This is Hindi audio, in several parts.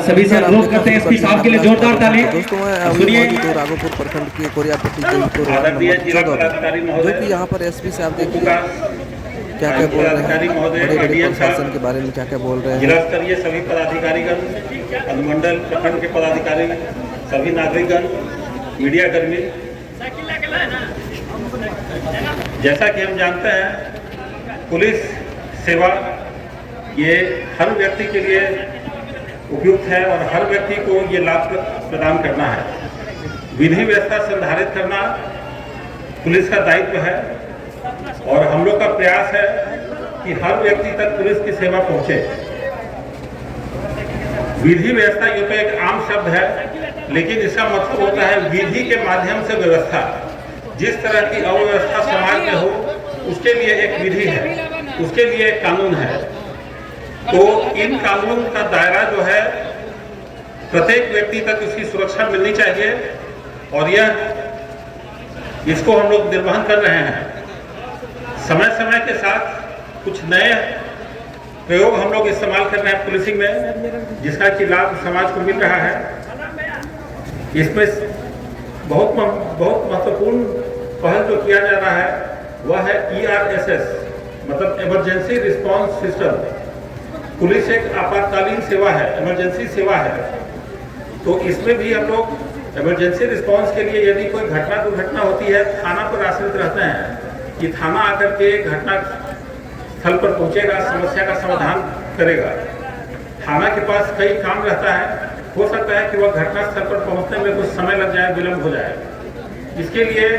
सभी से अनुरोध करते हैं एसपी साहब के लिए जोरदार ताली। दोस्तों सुनिए तो राघोपुर प्रखंड के कोरियापट्टी जयपुर नंबर 14 जो कि यहाँ पर एसपी साहब देखिए क्या क्या बोल रहे हैं, बड़े बड़े प्रशासन के बारे में क्या क्या बोल रहे हैं। जिला स्तरीय सभी पदाधिकारीगण, अनुमंडल प्रखंड के पदाधिकारी, सभी नागरिकगण, मीडिया कर्मी, जैसा कि हम जानते हैं पुलिस सेवा ये हर व्यक्ति के लिए उपयुक्त है और हर व्यक्ति को ये लाभ प्रदान करना है। विधि व्यवस्था संधारित करना पुलिस का दायित्व है और हम लोग का प्रयास है कि हर व्यक्ति तक पुलिस की सेवा पहुंचे। विधि व्यवस्था ये तो एक आम शब्द है, लेकिन इसका मतलब होता है विधि के माध्यम से व्यवस्था। जिस तरह की अव्यवस्था समाज में हो उसके लिए एक विधि है, उसके लिए एक कानून है। तो इन कानून का दायरा जो है प्रत्येक व्यक्ति तक उसकी सुरक्षा मिलनी चाहिए और इसको हम लोग निर्वहन कर रहे हैं। समय समय के साथ कुछ नए प्रयोग हम लोग इस्तेमाल कर रहे हैं पुलिसिंग में, जिसका कि लाभ समाज को मिल रहा है। इसमें बहुत महत्वपूर्ण पहल जो किया जा रहा है वह है ERSS, मतलब इमरजेंसी रिस्पांस सिस्टम। पुलिस एक आपातकालीन सेवा है, इमरजेंसी सेवा है। तो इसमें भी हम लोग इमरजेंसी रिस्पांस के लिए यदि कोई घटना दुर्घटना होती है, थाना पर आश्रित रहते हैं कि थाना आकर के घटना स्थल पर पहुंचेगा, समस्या का समाधान करेगा। थाना के पास कई काम रहता है, हो सकता है कि वह घटना स्थल पर पहुंचने में कुछ समय लग जाए, विलंब हो जाए। इसके लिए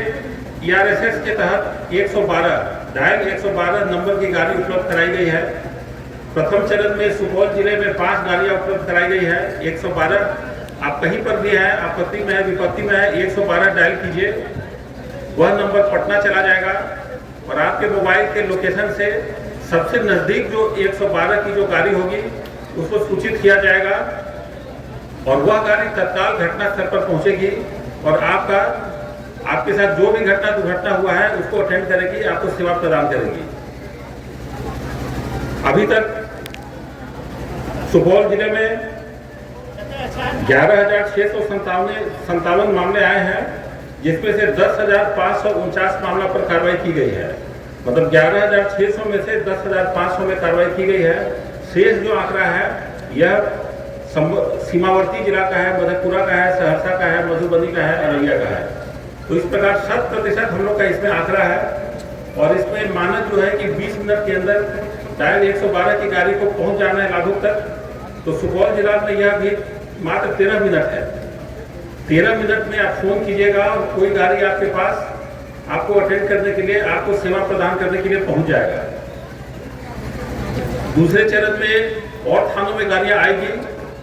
ERSS के तहत 112 डायल 112 नंबर की गाड़ी उपलब्ध कराई गई है। प्रथम चरण में सुपौल जिले में 5 गाड़ियां उपलब्ध कराई गई है। 112 आप कहीं पर भी है, आपत्ति में है, विपत्ति में है, 112 डायल कीजिए, वह नंबर पटना चला जाएगा और आपके मोबाइल के लोकेशन से सबसे नजदीक जो 112 की जो गाड़ी होगी उसको सूचित किया जाएगा और वह गाड़ी तत्काल घटना स्थल पर पहुंचेगी और आपके साथ जो भी घटना दुर्घटना हुआ है उसको अटेंड करेगी, आपको सेवा प्रदान करेगी। अभी तक सुपौल जिले में 11,657 मामले आए हैं, जिसमें से 10,549 मामला पर कार्रवाई की गई है। मतलब 11,600 में से 10,500 में कार्रवाई की गई है। शेष जो आंकड़ा है यह सीमावर्ती जिला का है, मधेपुरा का है, सहरसा का है, मधुबनी का है, अररिया का है। तो इस प्रकार 100% हम लोग का इसमें आंकड़ा है और इसमें मानक जो है कि 20 मिनट के अंदर डायल 112 की गाड़ी को पहुंच जाना है लाभुक तक। तो सुपौल जिला में यह भी मात्र 13 मिनट है। 13 मिनट में आप फोन कीजिएगा और कोई गाड़ी आपके पास आपको अटेंड करने के लिए, आपको सेवा प्रदान करने के लिए पहुंच जाएगा। दूसरे चरण में और थानों में गाड़ियां आएगी,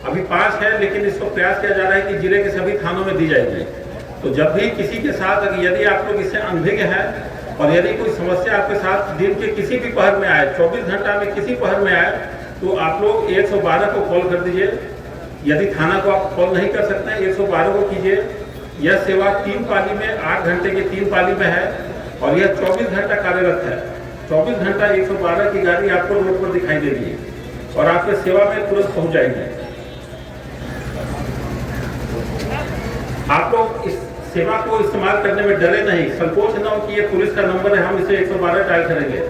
अभी 5 है, लेकिन इसको प्रयास किया जा रहा है कि जिले के सभी थानों में दी जाएगी। तो जब भी किसी के साथ यदि आप लोग इससे अनभिज्ञ हैं और यदि कोई समस्या आपके साथ दिन के किसी भी पहर में आए, 24 घंटा में किसी पहर में आए, तो आप लोग 112 को कॉल कर दीजिए। यदि थाना को आप कॉल नहीं कर सकते हैं, 112 को कीजिए। यह सेवा 3 पाली में 8 घंटे की 3 पाली में है और यह 24 घंटा कार्यरत है। 24 घंटा 112 की गाड़ी आपको रोड पर दिखाई देगी और आपके सेवा में तुरंत पहुंच जाएगी। आप लोग इस सेवा को इस्तेमाल करने में डरे नहीं, संकोच न हो कि ये पुलिस का नंबर है, हम इसे 112 डायल करेंगे।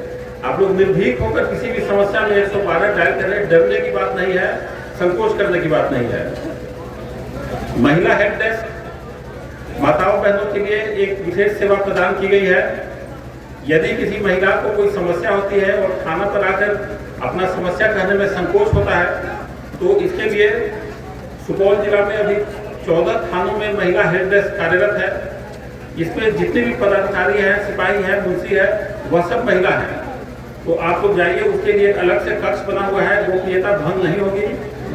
आप लोग निर्भीक होकर किसी भी समस्या में 112 डायल करें। डरने की बात नहीं है, संकोच करने की बात नहीं है। महिला हेल्प डेस्क माताओं बहनों के लिए एक विशेष सेवा प्रदान की गई है। यदि किसी महिला को कोई समस्या होती है और थाना पर आकर अपना समस्या कहने में संकोच होता है, तो इसके लिए सुपौल जिला में अभी 14 थानों में महिला हेल्प डेस्क कार्यरत है। इसमें जितने भी पदाधिकारी हैं, सिपाही हैं, मुंशी है, वह सब महिला हैं। तो आप लोग जाइए, उसके लिए एक अलग से कक्ष बना हुआ है, गोपनीयता भंग नहीं होगी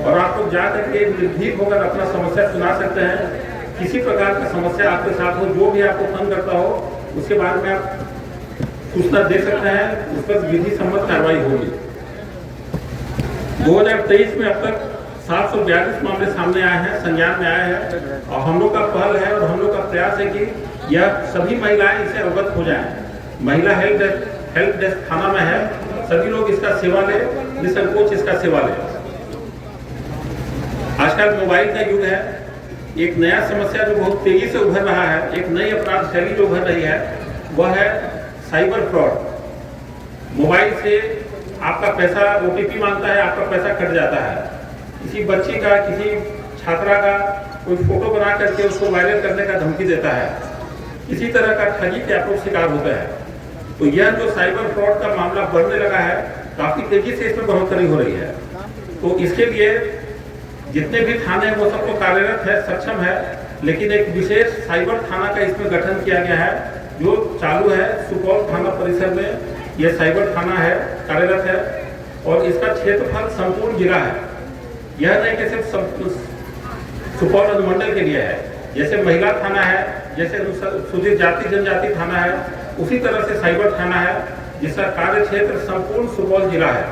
और आप लोग जा करके निर्भीक होकर अपना समस्या सुना सकते हैं। किसी प्रकार की समस्या आपके साथ हो, जो भी आपको तंग करता हो, उसके बारे में आप सूचना दे सकते हैं, उस पर विधि सम्मत कार्रवाई होगी। 2023 में अब तक 742 मामले सामने आए हैं, संज्ञान में आए हैं और हम लोग का पहल है और हम लोग का प्रयास है कि यह सभी महिलाएं इससे अवगत हो जाएं। महिला हेल्प डेस्क थाना में है, सभी लोग इसका सेवा लें, निसंकोच इसका सेवा लें। आजकल मोबाइल का युग है। एक नया समस्या जो बहुत तेजी से उभर रहा है, एक नई अपराध शैली जो उभर रही है, वह है साइबर फ्रॉड। मोबाइल से आपका पैसा OTP मांगता है, आपका पैसा कट जाता है। किसी बच्ची का, किसी छात्रा का कोई फोटो बना करके उसको वायरल करने का धमकी देता है। किसी तरह का ठगी के आप लोग शिकार होते हैं। तो यह जो साइबर फ्रॉड का मामला बढ़ने लगा है, काफी तेजी से इसमें बढ़ोतरी हो रही है। तो इसके लिए जितने भी थाने हैं वो सब तो कार्यरत है, सक्षम है, लेकिन एक विशेष साइबर थाना का इसमें गठन किया गया है जो चालू है। सुपौल थाना परिसर में यह साइबर थाना है, कार्यरत है, और इसका क्षेत्रफल संपूर्ण जिला है। यह नहीं कि सिर्फ सुपौल अनुमंडल के लिए है। जैसे महिला थाना है, जैसे अनुसूचित जाति जनजाति थाना है, उसी तरह से साइबर थाना है जिसका कार्य क्षेत्र संपूर्ण सुपौल जिला है।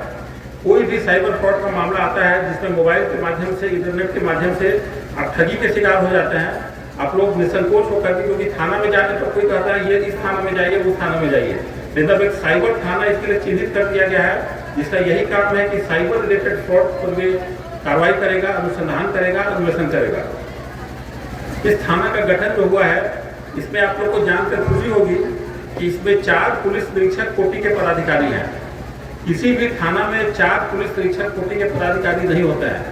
कोई भी साइबर फ्रॉड का मामला आता है जिसमें मोबाइल के माध्यम से, इंटरनेट के माध्यम से आप ठगी के शिकार हो जाते हैं, आप लोग निसंकोच होकर के, क्योंकि थाना में जाने पर कोई कहता है ये इस थाना में जाइए, उस थाना में जाइए, लेकिन अब एक साइबर थाना इसके लिए चिन्हित कर दिया गया है जिसका यही काम है कि साइबर रिलेटेड फ्रॉड पर भी कार्रवाई करेगा, अनुसंधान करेगा, अन्वेषण करेगा। इस थाना का गठन जो हुआ है, इसमें आप लोग को जानकर खुशी होगी कि इसमें 4 पुलिस निरीक्षक कोटि के पदाधिकारी हैं। किसी भी थाना में 4 पुलिस निरीक्षक कोटि के पदाधिकारी नहीं होते हैं,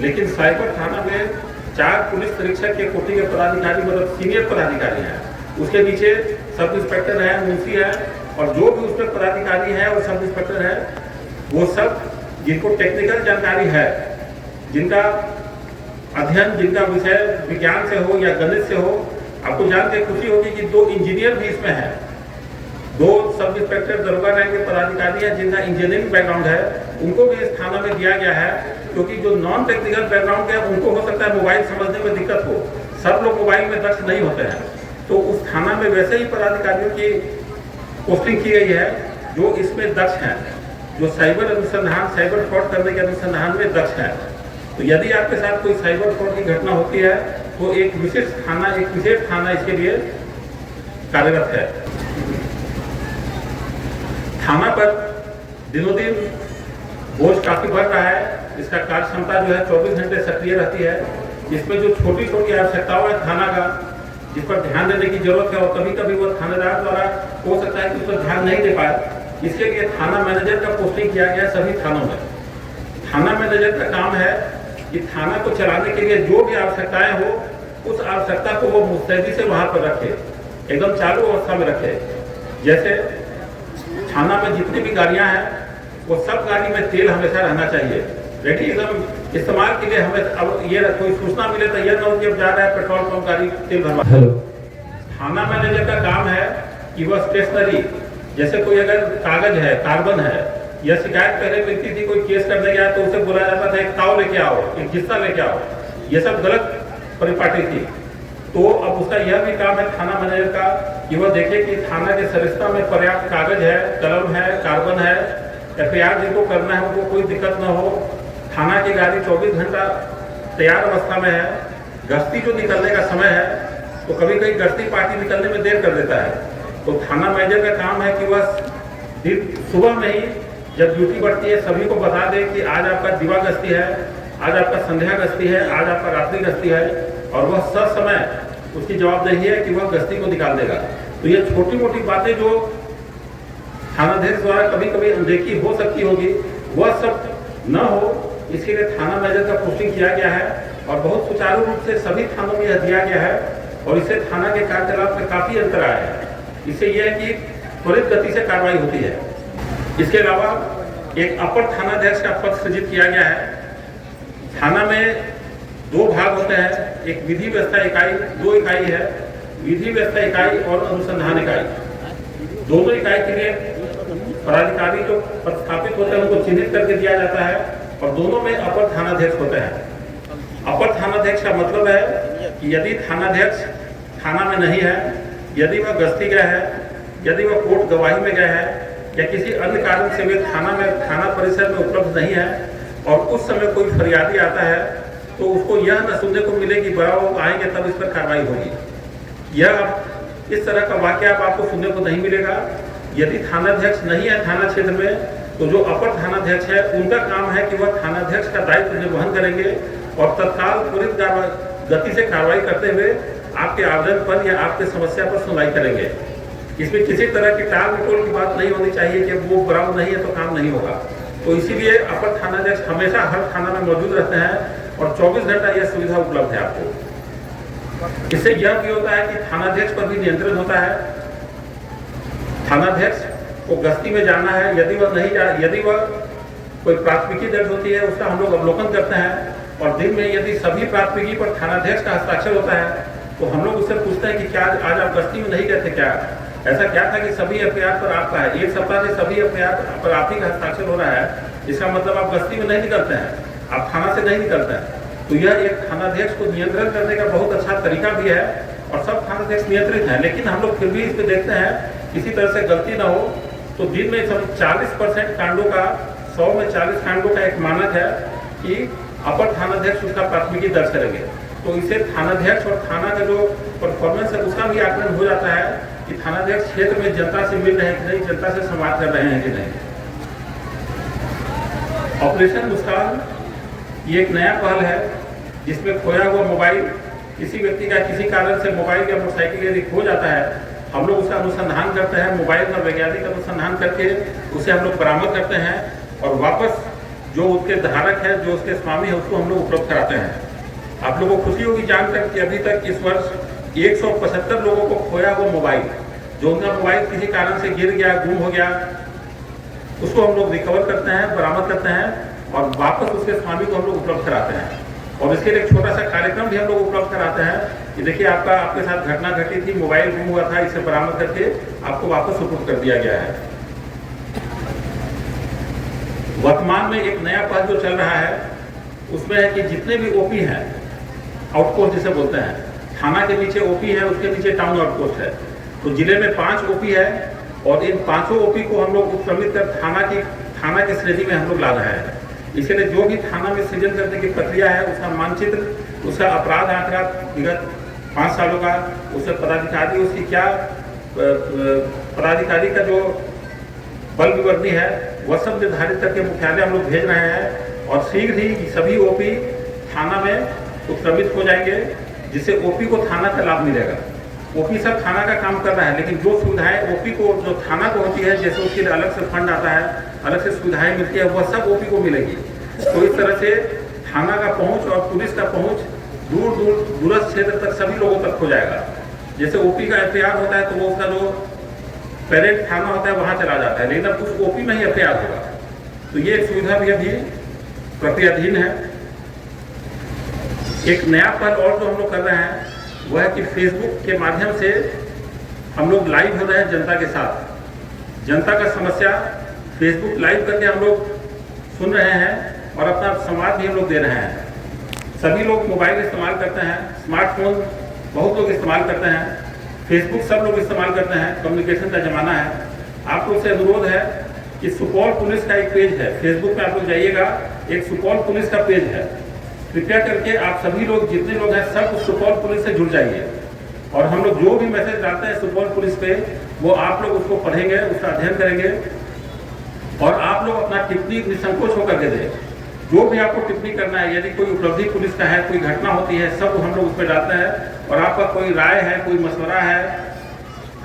लेकिन साइबर थाना में 4 पुलिस निरीक्षक के कोटि के पदाधिकारी, मतलब सीनियर पदाधिकारी हैं। उसके नीचे सब इंस्पेक्टर है, मुंशी है, और जो भी उसमें पदाधिकारी है और सब इंस्पेक्टर है, वो सब जिनको टेक्निकल जानकारी है, जिनका अध्ययन, जिनका विषय विज्ञान से हो या गणित से हो। आपको जान के खुशी होगी कि 2 इंजीनियर भी इसमें हैं, 2 सब इंस्पेक्टर दरोगा रैंक के पदाधिकारी हैं जिनका इंजीनियरिंग बैकग्राउंड है, उनको भी इस थाना में दिया गया है। क्योंकि जो नॉन टेक्निकल बैकग्राउंड के, उनको हो सकता है मोबाइल समझने में दिक्कत हो, सब लोग मोबाइल में दक्ष नहीं होते हैं। तो उस थाना में वैसे ही पदाधिकारियों की पोस्टिंग की गई है जो इसमें दक्ष हैं, जो साइबर अनुसंधान, साइबर फ्रॉड करने के अनुसंधान में दक्ष है। तो यदि आपके साथ कोई साइबर फ्रॉड की घटना होती है तो एक विशेष थाना इसके लिए कार्यरत है। थाना पर दिनों दिन बोझ काफी बढ़ रहा है। इसका कार्य क्षमता जो है 24 घंटे सक्रिय रहती है। इसमें जो छोटी छोटी आवश्यकताओं है थाना का, जिस पर ध्यान देने की जरूरत है, और कभी कभी वो थानेदार द्वारा हो सकता है कि उस पर ध्यान नहीं दे पाए, इसके लिए थाना मैनेजर का पोस्टिंग किया गया है सभी थानों में। थाना मैनेजर का काम है कि थाना को चलाने के लिए जो भी आवश्यकताएं हो, उस आवश्यकता को वो मुस्तैदी से वहां पर रखे, एकदम चालू अवस्था में रखे। जैसे थाना में जितनी भी गाड़ियां हैं, वो सब गाड़ी में तेल हमेशा रहना चाहिए, रेडी, एकदम इस्तेमाल के लिए। हमें अब ये कोई सूचना मिले तो यह न हो कि अब जा रहा है पेट्रोल पंप गाड़ी तेल भरवा। थाना मैनेजर का काम है कि वह स्टेशनरी, जैसे कोई अगर कागज है, कार्बन है, यह शिकायत पहले मिलती थी, कोई केस करने गया तो उसे बोला जाता था एक ताव लेके आओ, एक हिस्सा लेके आओ, ये सब गलत परिपाटी थी। तो अब उसका यह भी काम है थाना मैनेजर का कि वह देखे कि थाना के सरिस्ता में पर्याप्त कागज है, कलम है, कार्बन है, FIR जिनको करना है उनको कोई दिक्कत न हो। थाना की गाड़ी 24 घंटा तैयार अवस्था में है। गश्ती जो निकलने का समय है, तो कभी कभी गश्ती पार्टी निकलने में देर कर देता है। तो थाना मैनेजर का काम है कि वह सुबह में ही जब ड्यूटी बढ़ती है सभी को बता दे कि आज आपका दिवा गश्ती है, आज आपका संध्या गश्ती है, आज आपका रात्रि गश्ती है, और वह ससमय उसकी जवाबदेही है कि वह गश्ती को निकाल देगा। तो ये छोटी मोटी बातें जो थानाध्यक्ष द्वारा कभी कभी अनदेखी हो सकती होगी, वह सब न हो, इसके लिए थाना मैनेजर का पोस्टिंग किया गया है, और बहुत सुचारू रूप से सभी थानों में यह दिया गया है, और इससे थाना के कार्यकलाप में काफी अंतर आया है। इससे यह है कि त्वरित गति से कार्रवाई होती है। इसके अलावा एक अपर थानाध्यक्ष का पद सृजित किया गया है। थाना में 2 भाग होते हैं, एक विधि व्यवस्था इकाई, 2 इकाई है, विधि व्यवस्था इकाई और अनुसंधान इकाई। दोनों इकाई के लिए पदाधिकारी जो पदस्थापित होते हैं उनको चिन्हित करके दिया जाता है, और दोनों में अपर थानाध्यक्ष होते हैं। अपर थानाध्यक्ष का मतलब है कि यदि थानाध्यक्ष थाना में नहीं है, यदि वह गश्ती गया है, यदि वह कोर्ट गवाही में गया है, या किसी अन्य कारण से वे थाना परिसर में उपलब्ध नहीं है, और उस समय कोई फरियादी आता है, तो उसको यह न सुनने को मिले कि बड़ा वो आएंगे तब इस पर कार्रवाई होगी। यह इस तरह का वाकया आपको सुनने को नहीं मिलेगा। यदि थानाध्यक्ष नहीं है थाना क्षेत्र में, तो जो अपर थानाध्यक्ष है उनका काम है कि वह थानाध्यक्ष का दायित्व निर्वहन करेंगे, और तत्काल त्वरित गति से कार्रवाई करते हुए आपके आवेदन पर या आपके समस्या पर सुनवाई करेंगे। इसमें किसी तरह की टाल मटोल की बात नहीं होनी चाहिए कि वो बराबर नहीं है तो काम नहीं होगा। तो इसीलिए अपर थानाध्यक्ष हमेशा हर थाना में मौजूद रहते हैं और 24 घंटा यह सुविधा उपलब्ध है आपको। इससे यह भी होता है कि थानाध्यक्ष पर भी नियंत्रण होता है। थानाध्यक्ष को गश्ती में जाना है, यदि वह कोई प्राथमिकी दर्ज होती है उसका हम लोग अवलोकन करते हैं और दिन में यदि सभी प्राथमिकी पर थानाध्यक्ष का हस्ताक्षर होता है तो हम लोग उससे पूछते हैं कि क्या आज आप गश्ती में नहीं गए थे, क्या ऐसा क्या था कि सभी एफआईआर पर आपका है, एक सप्ताह से सभी एफआईआर पर आप ही का हस्ताक्षर हो रहा है, इसका मतलब आप गश्ती में नहीं निकलते हैं, आप थाना से नहीं निकलते हैं। तो यह एक थानाध्यक्ष को नियंत्रण करने का बहुत अच्छा तरीका भी है और सब थानाध्यक्ष नियंत्रित हैं। लेकिन हम लोग फिर भी इस पर देखते हैं किसी तरह से गलती ना हो तो दिन में सब 40% कांडों का 100 में 40 कांडों का एक मानक है कि अपर थानाध्यक्ष उसका प्राथमिकी दर्ज करेंगे। तो इसे थानाध्यक्ष और थाना का जो परफॉर्मेंस है उसका भी आकलन हो जाता है कि थानाध्यक्ष क्षेत्र में जनता से मिल रहे हैं कि नहीं, जनता से संवाद कर रहे हैं कि नहीं। ऑपरेशन मुस्कान ये एक नया पहल है जिसमें खोया हुआ मोबाइल, किसी व्यक्ति का किसी कारण से मोबाइल या मोटरसाइकिल यदि खो जाता है, हम लोग उसका अनुसंधान करते हैं, मोबाइल का वैज्ञानिक अनुसंधान करके उसे हम लोग बरामद करते हैं और वापस जो उसके धारक है, जो उसके स्वामी है, उसको हम लोग उपलब्ध कराते हैं। आप लोगों को खुशी होगी जानकर कि अभी तक इस वर्ष 175 लोगों को खोया हुआ मोबाइल, जो उनका मोबाइल किसी कारण से गिर गया, गुम हो गया, उसको हम लोग रिकवर करते हैं, बरामद करते हैं और वापस उसके स्वामी को हम लोग उपलब्ध कराते हैं। और इसके लिए एक छोटा सा कार्यक्रम भी हम लोग उपलब्ध कराते हैं कि देखिए आपके साथ घटना घटी थी, मोबाइल गुम हुआ था, इसे बरामद करके आपको वापस सुपुर्द कर दिया गया है। वर्तमान में एक नया पहल जो चल रहा है उसमें है कि जितने भी ओपी हैं, आउटपोस्ट जिसे बोलते हैं, थाना के नीचे ओपी है, उसके नीचे टाउन आउटपोस्ट है, तो जिले में 5 ओपी है और इन 5 ओपी को हम लोग उत्क्रमित कर थाना की श्रेणी में हम लोग ला रहे हैं। इसलिए जो भी थाना में सृजन करने की प्रक्रिया है उसका मानचित्र, उसका अपराध आंकड़ा विगत 5 सालों का, उससे पदाधिकारी उसकी क्या पदाधिकारी का जो बल विवर्तनी है वह सब निर्धारित करके मुख्यालय हम लोग भेज रहे हैं और शीघ्र ही सभी ओपी थाना में उत्क्रमित हो जाएंगे, जिससे ओपी को थाना का लाभ मिलेगा। ओपी सब थाना का काम कर रहा है, लेकिन जो सुविधाएं ओपी को जो थाना को होती है, जैसे उसके लिए अलग से फंड आता है, अलग से सुविधाएं मिलती है, वह सब ओपी को मिलेगी। तो इस तरह से थाना का पहुंच और पुलिस का पहुंच दूरस्थ क्षेत्र तक सभी लोगों तक हो जाएगा। जैसे ओपी का एफआईआर होता है तो वो उसका जो पेरेंट थाना होता है वहां चला जाता है, लेकिन अब उस ओपी में ही एफआईआर होगा। तो ये सुविधा भी अभी प्रक्रियाधीन है। एक नया पहल और जो हम लोग कर रहे हैं वह है कि फेसबुक के माध्यम से हम लोग लाइव हो रहे हैं जनता के साथ। जनता का समस्या फेसबुक लाइव करके हम लोग सुन रहे हैं और अपना संवाद भी हम लोग दे रहे हैं। सभी लोग मोबाइल इस्तेमाल करते हैं, स्मार्टफोन बहुत लोग इस्तेमाल करते हैं, फेसबुक सब लोग इस्तेमाल करते हैं, कम्युनिकेशन का ज़माना है। आप लोग से अनुरोध है कि सुपौल पुलिस का एक पेज है, फेसबुक में आप लोग जाइएगा, एक सुपौल पुलिस का पेज है। कृपया करके आप सभी लोग जितने लोग हैं सब सुपौल पुलिस से जुड़ जाइए और हम लोग जो भी मैसेज डालते हैं सुपौल पुलिस पे वो आप लोग उसको पढ़ेंगे, उसका अध्ययन करेंगे और आप लोग अपना टिप्पणी निसंकोच होकर के दें। जो भी आपको टिप्पणी करना है, यदि कोई उपलब्धि पुलिस का है, कोई घटना होती है, सब हम लोग उस पर डालते हैं और आपका कोई राय है, कोई मशवरा है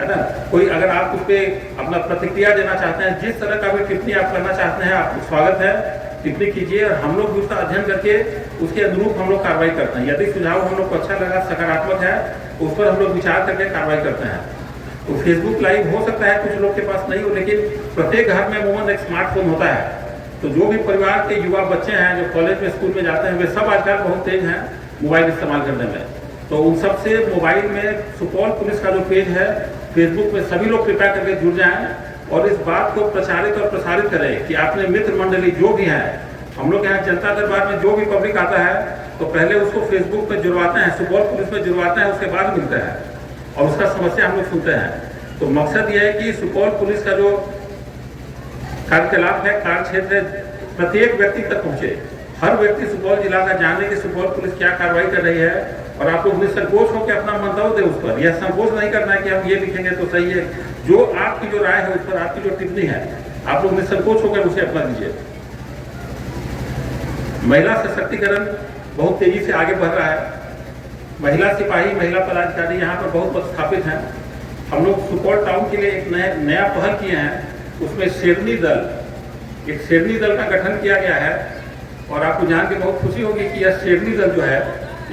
ना, कोई अगर आप उस पर अपना प्रतिक्रिया देना चाहते हैं, जिस तरह का भी टिप्पणी आप करना चाहते हैं, आपको स्वागत है, टिप्पणी कीजिए और हम लोग उसका अध्ययन करके उसके अनुरूप हम लोग कार्रवाई करते हैं। यदि सुझाव हम लोग को अच्छा लगा, सकारात्मक है, उस पर हम लोग विचार करके कार्रवाई करते हैं। तो फेसबुक लाइव हो सकता है कुछ लोग के पास नहीं हो, लेकिन प्रत्येक घर में अमूमन एक स्मार्टफोन होता है। तो जो भी परिवार के युवा बच्चे हैं जो कॉलेज में, स्कूल में जाते हैं, वे सब आजकल बहुत तेज हैं मोबाइल इस्तेमाल करने में। तो उन सब से मोबाइल में सुपौल पुलिस का जो पेज है फेसबुक में सभी लोग कृपया करके जुड़ जाएं और इस बात को प्रचारित और प्रसारित करें कि आपने मित्र मंडली जो भी है, हम लोग यहाँ जनता दरबार में जो भी पब्लिक आता है तो पहले उसको फेसबुक में जुड़वाते हैं, सुपौल पुलिस में जुड़वाते हैं, उसके बाद मिलते हैं और उसका समस्या हम लोग सुनते हैं। तो मकसद यह है कि सुपौल पुलिस का जो कार्यकलाप है, कार्य क्षेत्र है, प्रत्येक व्यक्ति तक पहुँचे। हर व्यक्ति सुपौल जिला का जाने कि सुपौल पुलिस क्या कार्रवाई कर रही है और आप लोग निसंकोच होकर अपना मंतव्य दें उस पर। यह संकोच नहीं करना है कि हम ये लिखेंगे तो सही है, जो आपकी जो राय है उस पर, आपकी जो टिप्पणी है, आप लोग निसंकोच होकर उसे अपना दीजिए। महिला सशक्तिकरण बहुत तेजी से आगे बढ़ रहा है। महिला सिपाही, महिला पदाधिकारी यहाँ पर बहुत स्थापित हैं। हम लोग सुपौल टाउन के लिए एक नया पहल किए हैं, उसमें शेरनी दल, एक शेरनी दल का गठन किया गया है। और आपको जान के बहुत खुशी होगी कि यह शेरनी दल जो है,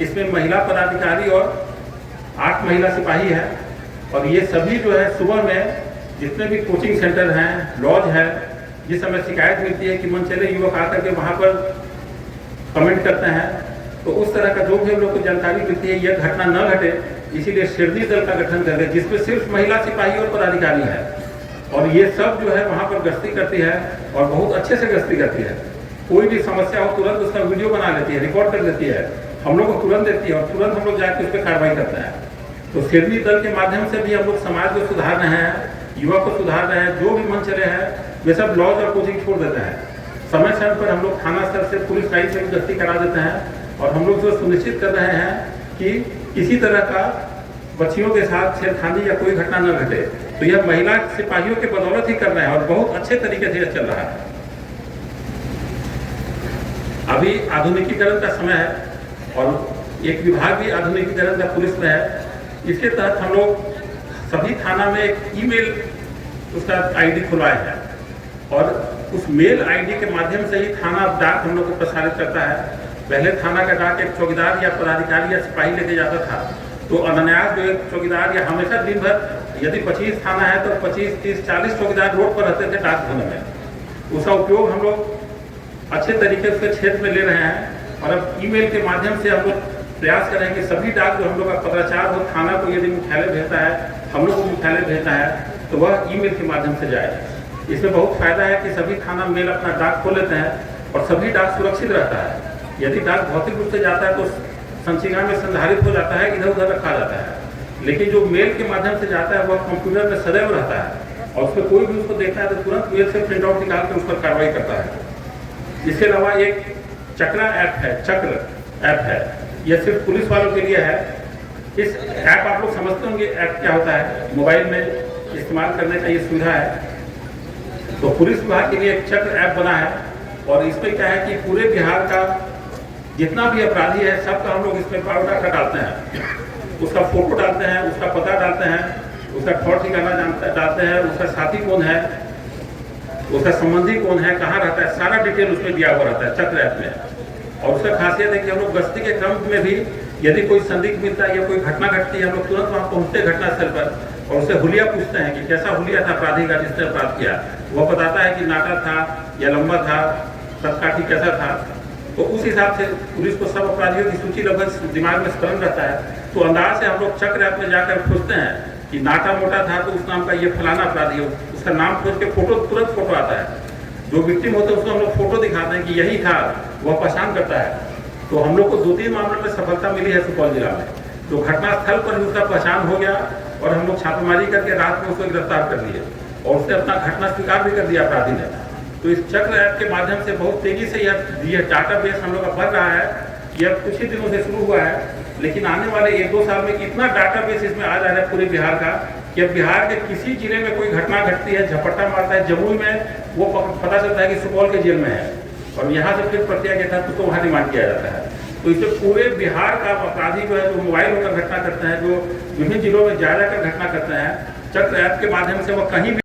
इसमें महिला पदाधिकारी और 8 महिला सिपाही है। और ये सभी जो है सुबह में जितने भी कोचिंग सेंटर हैं, लॉज है, जिस समय शिकायत मिलती है कि मनचले युवक आकर के वहाँ पर कमेंट करते हैं, तो उस तरह का जो भी हम लोग को जानकारी मिलती है, यह घटना न घटे, इसीलिए शेरनी दल का गठन कर रहे हैं, जिसमें सिर्फ महिला सिपाही और पदाधिकारी है। और ये सब जो है वहाँ पर गश्ती करती है और बहुत अच्छे से गश्ती करती है। कोई भी समस्या हो तुरंत उसका वीडियो बना लेती है, रिकॉर्ड कर लेती है, हम लोग को तुरंत देती है और तुरंत हम लोग जाकर उस पर कार्रवाई करते हैं। तो शेरनी दल के माध्यम से भी हम लोग समाज को सुधार रहे हैं, युवा को सुधार रहे हैं। जो भी मन चले हैं वे सब लॉज और कोचिंग छोड़ देते हैं। समय समय पर हम लोग थाना स्तर से, पुलिस लाइन से गश्ती करा देते हैं और हम लोग जो सुनिश्चित कर रहे हैं कि किसी तरह का बच्चियों के साथ छेड़खानी या कोई घटना न घटे। तो यह महिला सिपाहियों के बदौलत ही कर रहे हैं और बहुत अच्छे तरीके से यह चल रहा है। अभी आधुनिकीकरण का समय है और एक विभाग भी आधुनिकीकरण का पुलिस में है। इसके तहत हम लोग सभी थाना में एक ईमेल उसका आईडी खुलवाया है और उस मेल आईडी के माध्यम से ही थाना डाक हम लोग को प्रसारित करता है। पहले थाना का डाक एक चौकीदार या पदाधिकारी या सिपाही लेके जाता था, तो अनायास जो एक चौकीदार या हमेशा दिन भर, यदि 25 थाना है तो 25, 30, 40 चौकीदार रोड पर रहते थे डाक धोने में। उसका उपयोग हम लोग अच्छे तरीके से क्षेत्र में ले रहे हैं और अब ईमेल के माध्यम से हम लोग प्रयास करें कि सभी डाक जो हम लोग का पत्राचार हो, थाना को यदि मुख्यालय भेजता है, हम लोग को मुख्यालय भेजता है, तो वह ईमेल के माध्यम से जाए। इसमें बहुत फायदा है कि सभी थाना मेल अपना डाक खोल लेते हैं और सभी डाक सुरक्षित रहता है। यदि डाक भौतिक रूप से जाता है तो संचिका में संधारित हो जाता है, इधर उधर रखा जाता है। लेकिन जो मेल के माध्यम से जाता है वह कंप्यूटर में सदैव रहता है और उसमें कोई भी उसको देखता है तो तुरंत मेल से प्रिंट आउट निकाल कर उस पर कार्रवाई करता है। इसके अलावा एक चक्रा ऐप है, चक्र ऐप है, यह सिर्फ पुलिस वालों के लिए है। इस ऐप आप लोग समझते होंगे ऐप क्या होता है, मोबाइल में इस्तेमाल करने का ये सुविधा है। तो पुलिस विभाग के लिए एक चक्र ऐप बना है और इसमें क्या है कि पूरे बिहार का जितना भी अपराधी है सबका हम लोग इसमें बायोडाटा डालते हैं, उसका फोटो डालते हैं, उसका पता डालते हैं, उसका ठौर ठिकाना डालते हैं, उसका साथी कौन है, उसका संबंधी कौन है, कहाँ रहता है, सारा डिटेल उसमें दिया हुआ रहता है चक्र ऐप में। और उसका खासियत है कि हम लोग गश्ती के क्रम में भी यदि कोई संदिग्ध मिलता है या कोई घटना घटती है, हम लोग तुरंत वहाँ पहुँचते घटनास्थल पर और उससे हुलिया पूछते हैं कि कैसा हुलिया था अपराधी का जिसने अपराध किया। वह बताता है कि नाटा था या लंबा था, तत्काठी कैसा था। तो उस हिसाब से पुलिस को सब अपराधियों की सूची लगभग दिमाग में स्मरण रहता है। तो अंदाज से हम लोग चक्र ऐप में जाकर खोजते हैं कि नाटा मोटा था तो उस नाम का ये फलाना अपराधी है, उसका नाम खोज के फोटो, तुरंत फोटो आता है। जो विक्टिम होता है उसको हम लोग फोटो दिखाते हैं कि यही था, वह पहचान करता है। तो हम लोग को 2-3 मामलों में सफलता मिली है सुपौल जिला में। तो घटनास्थल पर ही उसका पहचान हो गया और हम लोग छापेमारी करके रात में उसको गिरफ्तार कर लिए और उसने अपना घटना स्वीकार भी कर दिया अपराधी ने। तो इस चक्र ऐप के माध्यम से बहुत तेजी से यह डाटाबेस हम लोग का बढ़ रहा है। यह कुछ ही दिनों से शुरू हुआ है, लेकिन आने वाले 1-2 साल में इतना डाटाबेस इसमें आ जा रहा है पूरे बिहार का कि अब बिहार के किसी जिले में कोई घटना घटती है, झपट्टा मारता है जमुई में, वो पता चलता है कि सुपौल के जेल में है और यहाँ से फिर प्रक्रिया के तहत उसको वहाँ रिमांड किया जाता है। तो इससे पूरे बिहार का अपराधी जो है, जो मोबाइल होकर घटना करते हैं, जो विभिन्न जिलों में जा जाकर घटना करते हैं, चक्र ऐप के माध्यम से वह कहीं भी